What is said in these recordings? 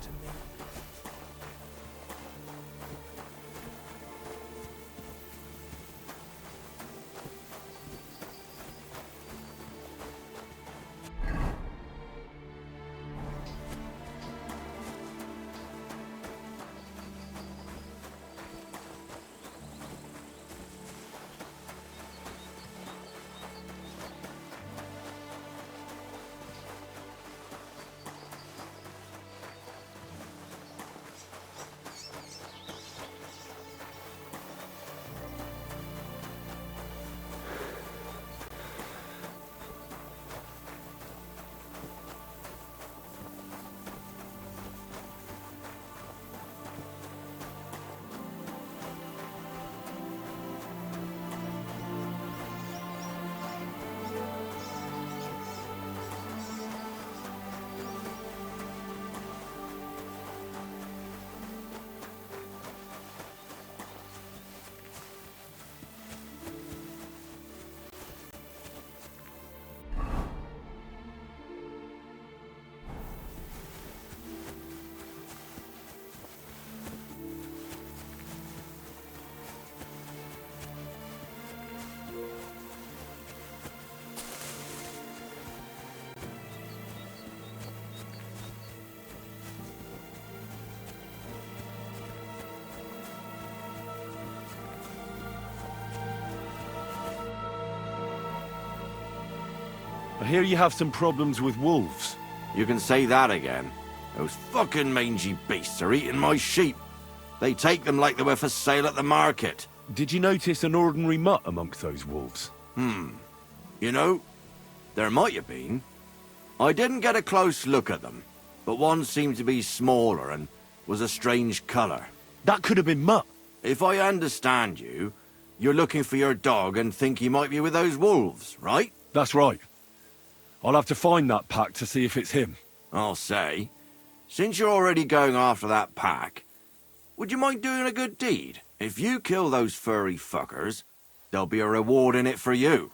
to me. I hear you have some problems with wolves. You can say that again. Those fucking mangy beasts are eating my sheep. They take them like they were for sale at the market. Did you notice an ordinary mutt amongst those wolves? You know, there might have been. I didn't get a close look at them, but one seemed to be smaller and was a strange colour. That could have been Mutt. If I understand you, you're looking for your dog and think he might be with those wolves, right? That's right. I'll have to find that pack to see if it's him. I'll say, since you're already going after that pack, would you mind doing a good deed? If you kill those furry fuckers, there'll be a reward in it for you.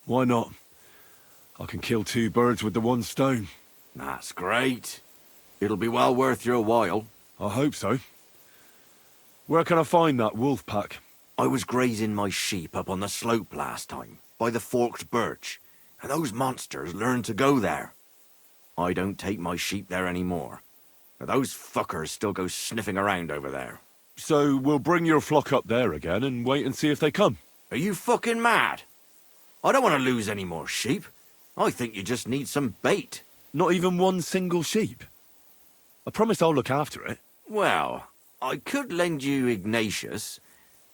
Why not? I can kill two birds with the one stone. That's great. It'll be well worth your while. I hope so. Where can I find that wolf pack? I was grazing my sheep up on the slope last time, by the forked birch, and those monsters learned to go there. I don't take my sheep there anymore, but those fuckers still go sniffing around over there. So we'll bring your flock up there again and wait and see if they come. Are you fucking mad? I don't want to lose any more sheep. I think you just need some bait. Not even one single sheep? I promise I'll look after it. Well, I could lend you Ignatius.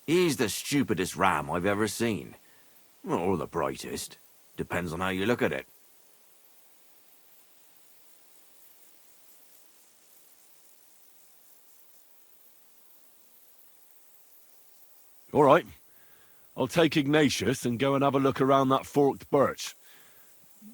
He's the stupidest ram I've ever seen. Or the brightest. Depends on how you look at it. All right. I'll take Ignatius and go and have a look around that forked birch.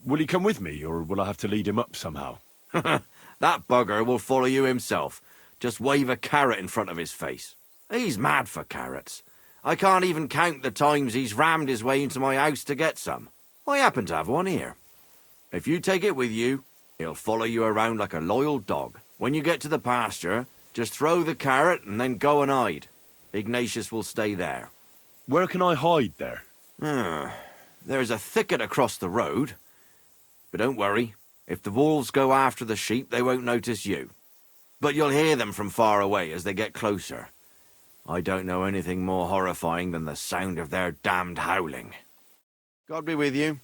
Will he come with me, or will I have to lead him up somehow? That bugger will follow you himself. Just wave a carrot in front of his face. He's mad for carrots. I can't even count the times he's rammed his way into my house to get some. I happen to have one here. If you take it with you, he'll follow you around like a loyal dog. When you get to the pasture, just throw the carrot and then go and hide. Ignatius will stay there. Where can I hide there? There's a thicket across the road. But don't worry, if the wolves go after the sheep, they won't notice you. But you'll hear them from far away as they get closer. I don't know anything more horrifying than the sound of their damned howling. God be with you.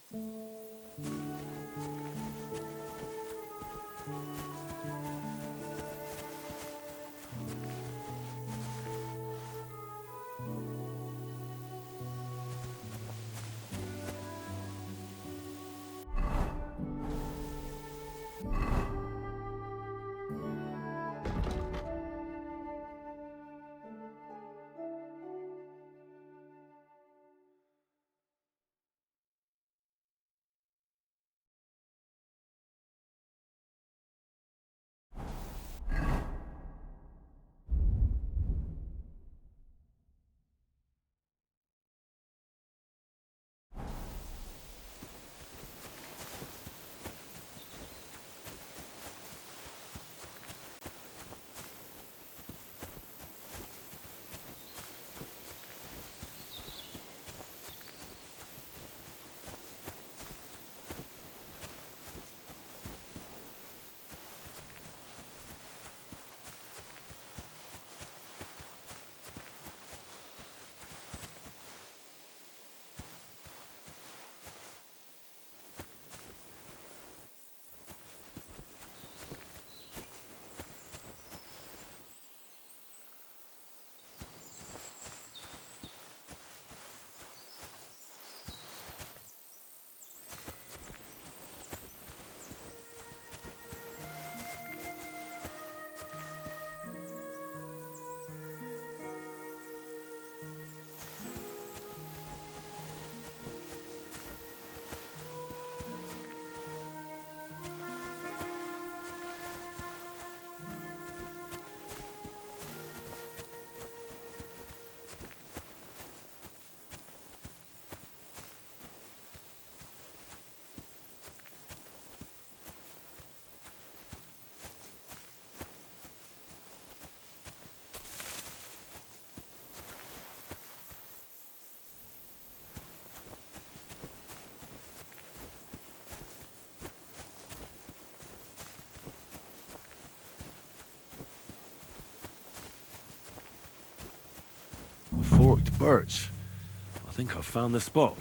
forked birch. I think I've found the spot.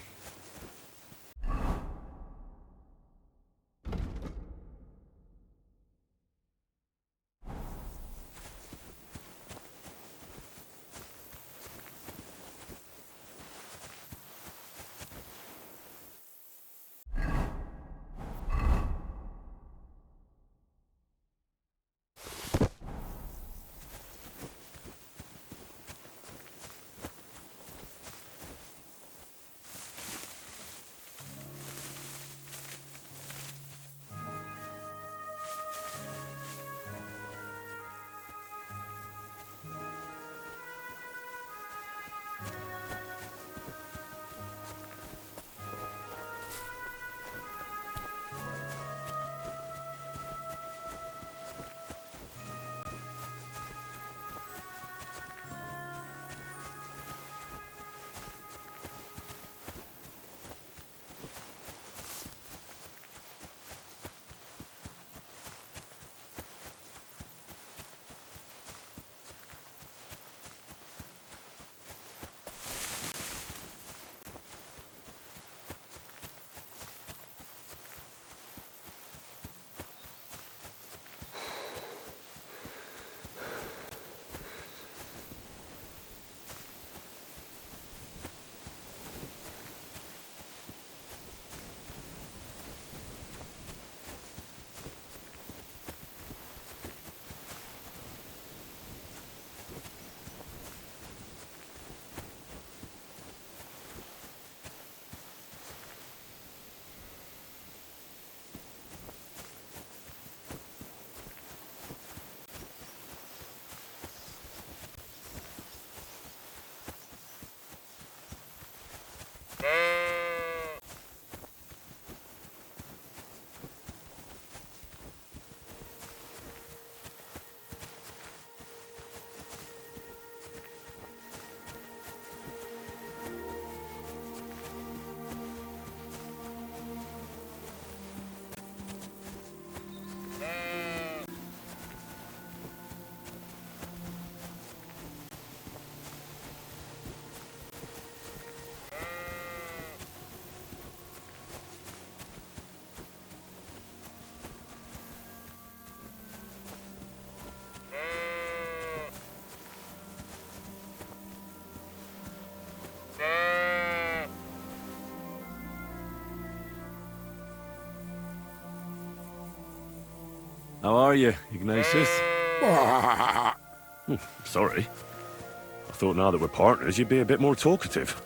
How are you, Ignatius? Sorry. I thought now that we're partners, you'd be a bit more talkative.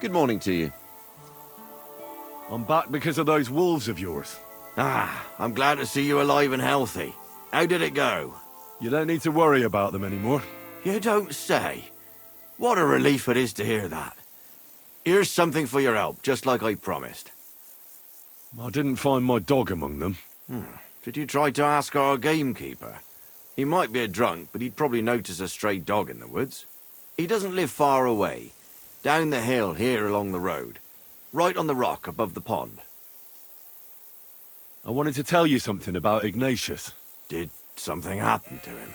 Good morning to you. I'm back because of those wolves of yours. Ah, I'm glad to see you alive and healthy. How did it go? You don't need to worry about them anymore. You don't say. What a relief it is to hear that. Here's something for your help, just like I promised. I didn't find my dog among them. Did you try to ask our gamekeeper? He might be a drunk, but he'd probably notice a stray dog in the woods. He doesn't live far away. Down the hill here along the road. Right on the rock above the pond. I wanted to tell you something about Ignatius. Did something happen to him?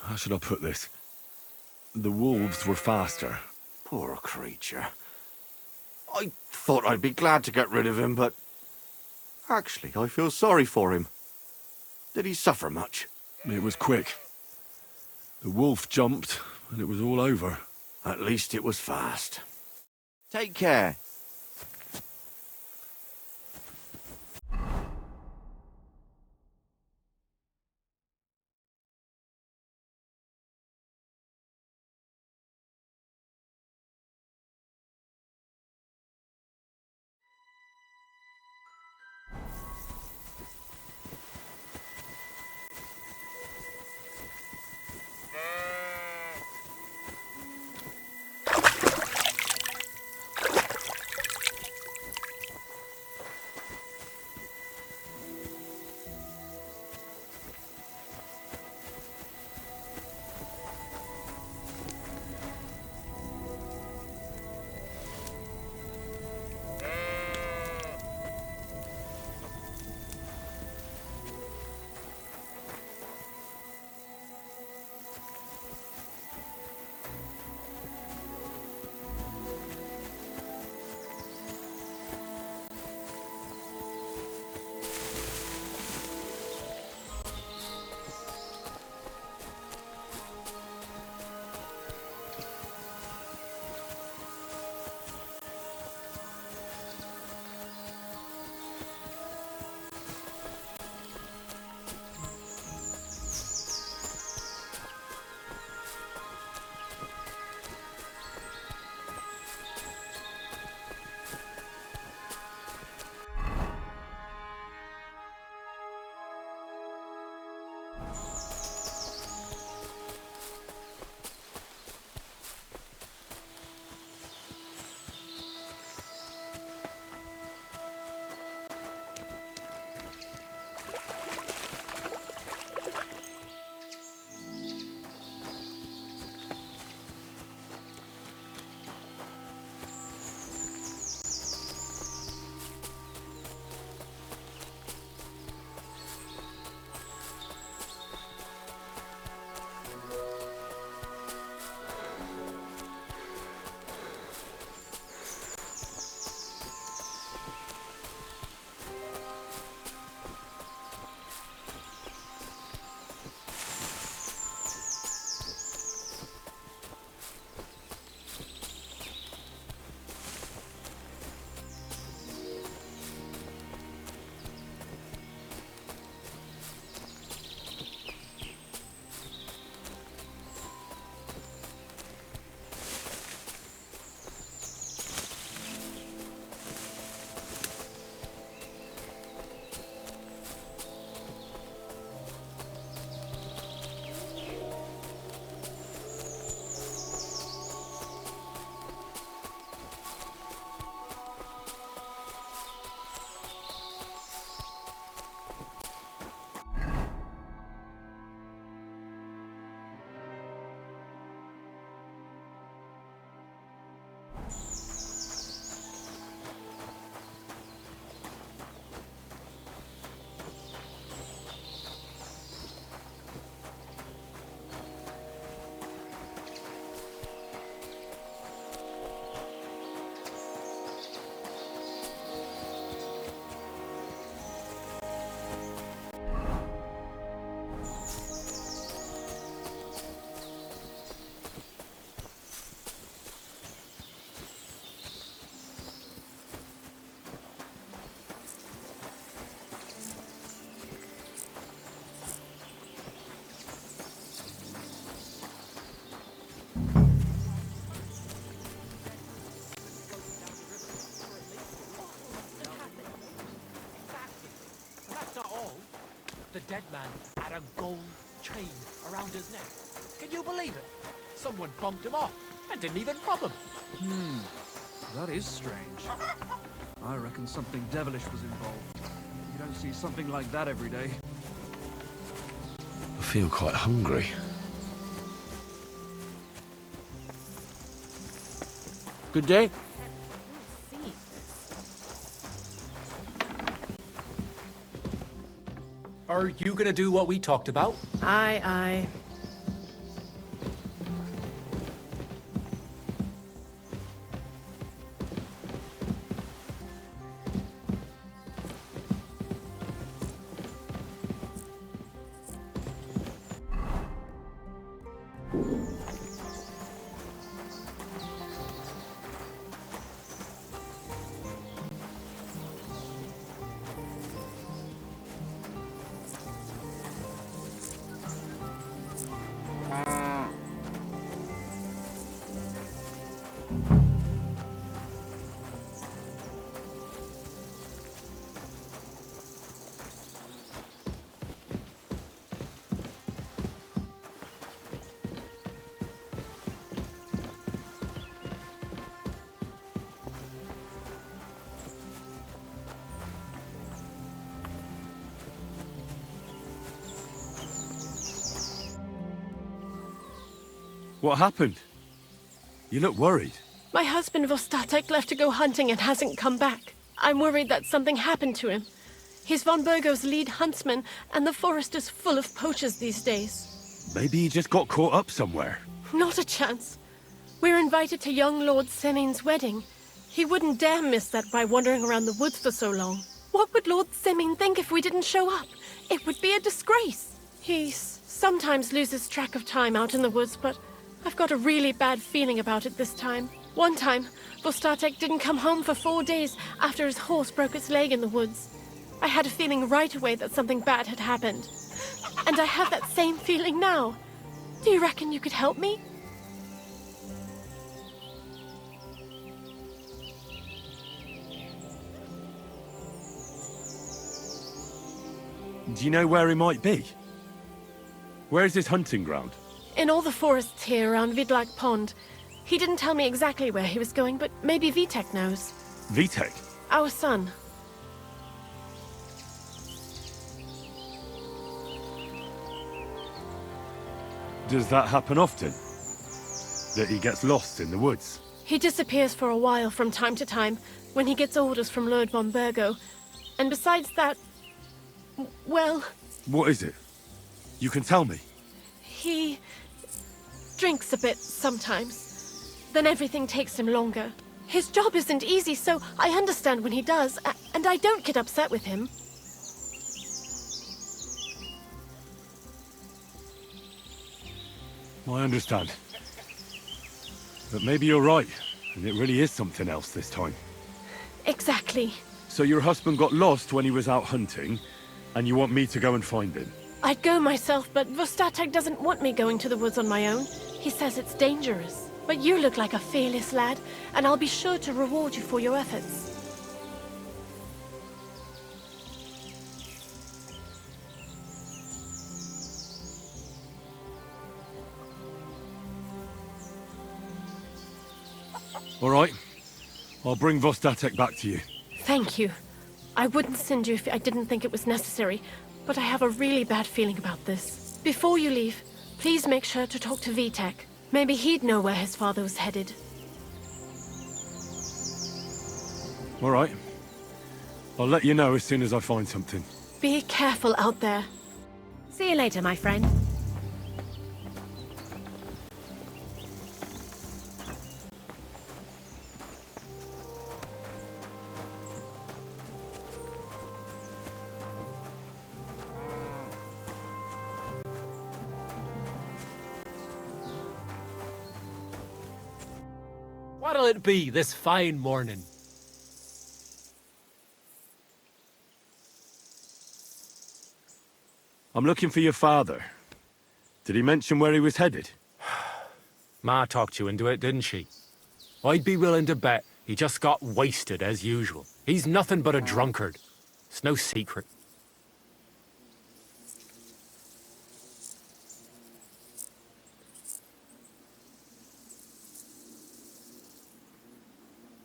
How should I put this? The wolves were faster. Poor creature. I thought I'd be glad to get rid of him, but... Actually, I feel sorry for him. Did he suffer much? It was quick. The wolf jumped, and it was all over. At least it was fast. Take care. That's not all. The dead man had a gold chain around his neck. Can you believe it? Someone bumped him off and didn't even rob him. That is strange. I reckon something devilish was involved. You don't see something like that every day. I feel quite hungry. Good day. Are you gonna do what we talked about? Aye, aye. What happened? You look worried. My husband Vostatek left to go hunting and hasn't come back. I'm worried that something happened to him. He's von Burgo's lead huntsman, and the forest is full of poachers these days. Maybe he just got caught up somewhere. Not a chance. We're invited to young Lord Semin's wedding. He wouldn't dare miss that by wandering around the woods for so long. What would Lord Semin think if we didn't show up? It would be a disgrace. He sometimes loses track of time out in the woods, but I've got a really bad feeling about it this time. One time, Vostatek didn't come home for 4 days after his horse broke its leg in the woods. I had a feeling right away that something bad had happened. And I have that same feeling now. Do you reckon you could help me? Do you know where he might be? Where's his hunting ground? In all the forests here around Vidlak Pond. He didn't tell me exactly where he was going, but maybe Vitek knows. Vitek? Our son. Does that happen often? That he gets lost in the woods? He disappears for a while from time to time when he gets orders from Lord von Burgo. And besides that, well, What is it? You can tell me. he drinks a bit sometimes. Then everything takes him longer. His job isn't easy, so I understand when he does, and I don't get upset with him. I understand. But maybe you're right, and it really is something else this time. Exactly. So your husband got lost when he was out hunting, and you want me to go and find him? I'd go myself, but Vostatek doesn't want me going to the woods on my own. He says it's dangerous. But you look like a fearless lad, and I'll be sure to reward you for your efforts. All right. I'll bring Vostatek back to you. Thank you. I wouldn't send you if I didn't think it was necessary, but I have a really bad feeling about this. Before you leave, please make sure to talk to Vitek. Maybe he'd know where his father was headed. All right. I'll let you know as soon as I find something. Be careful out there. See you later, my friend. What'll it be this fine morning? I'm looking for your father. Did he mention where he was headed? Ma talked you into it, didn't she? I'd be willing to bet he just got wasted as usual. He's nothing but a drunkard. It's no secret.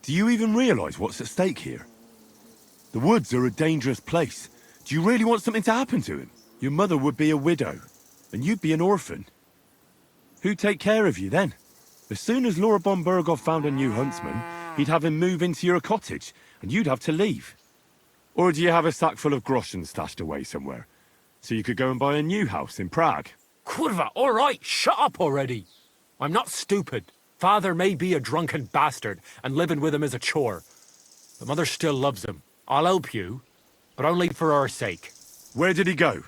Do you even realise what's at stake here? The woods are a dangerous place. Do you really want something to happen to him? Your mother would be a widow, and you'd be an orphan. Who'd take care of you then? As soon as Laura von Burgov found a new huntsman, he'd have him move into your cottage, and you'd have to leave. Or do you have a sack full of groschen stashed away somewhere, so you could go and buy a new house in Prague? Kurva, all right, shut up already. I'm not stupid. Father may be a drunken bastard, and living with him is a chore. But Mother still loves him. I'll help you, but only for our sake. Where did he go?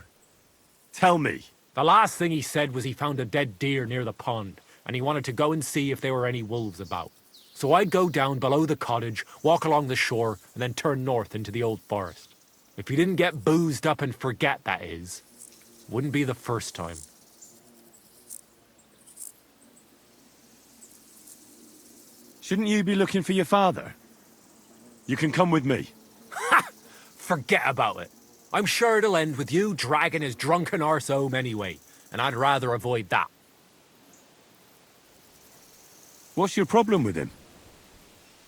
Tell me. The last thing he said was he found a dead deer near the pond, and he wanted to go and see if there were any wolves about. So I'd go down below the cottage, walk along the shore, and then turn north into the old forest. If he didn't get boozed up and forget, that is. Wouldn't be the first time. Shouldn't you be looking for your father? You can come with me. Ha! Forget about it. I'm sure it'll end with you dragging his drunken arse home anyway, and I'd rather avoid that. What's your problem with him?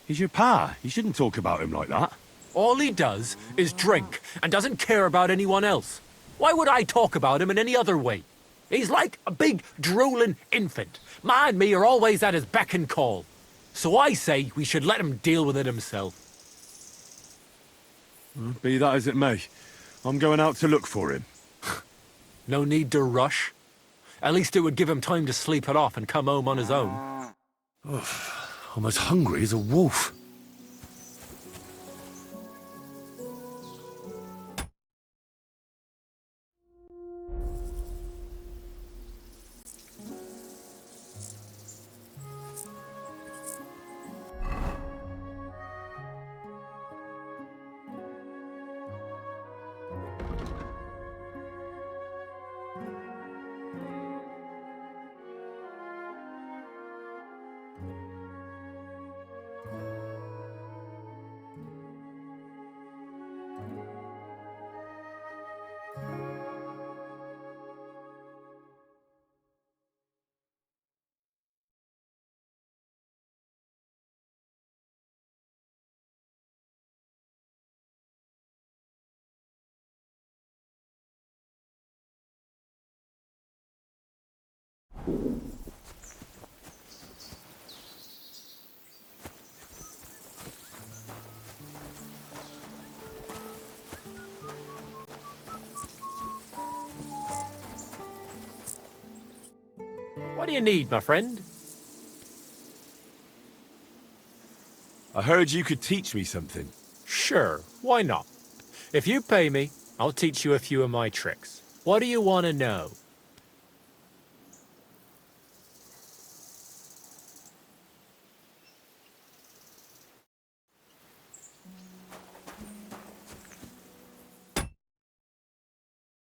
He's your pa. You shouldn't talk about him like that. All he does is drink and doesn't care about anyone else. Why would I talk about him in any other way? He's like a big, drooling infant. Ma and me are always at his beck and call. So I say we should let him deal with it himself. Be that as it may, I'm going out to look for him. No need to rush. At least it would give him time to sleep it off and come home on his own. I'm as hungry as a wolf. What do you need, my friend? I heard you could teach me something. Sure, why not? If you pay me, I'll teach you a few of my tricks. What do you want to know?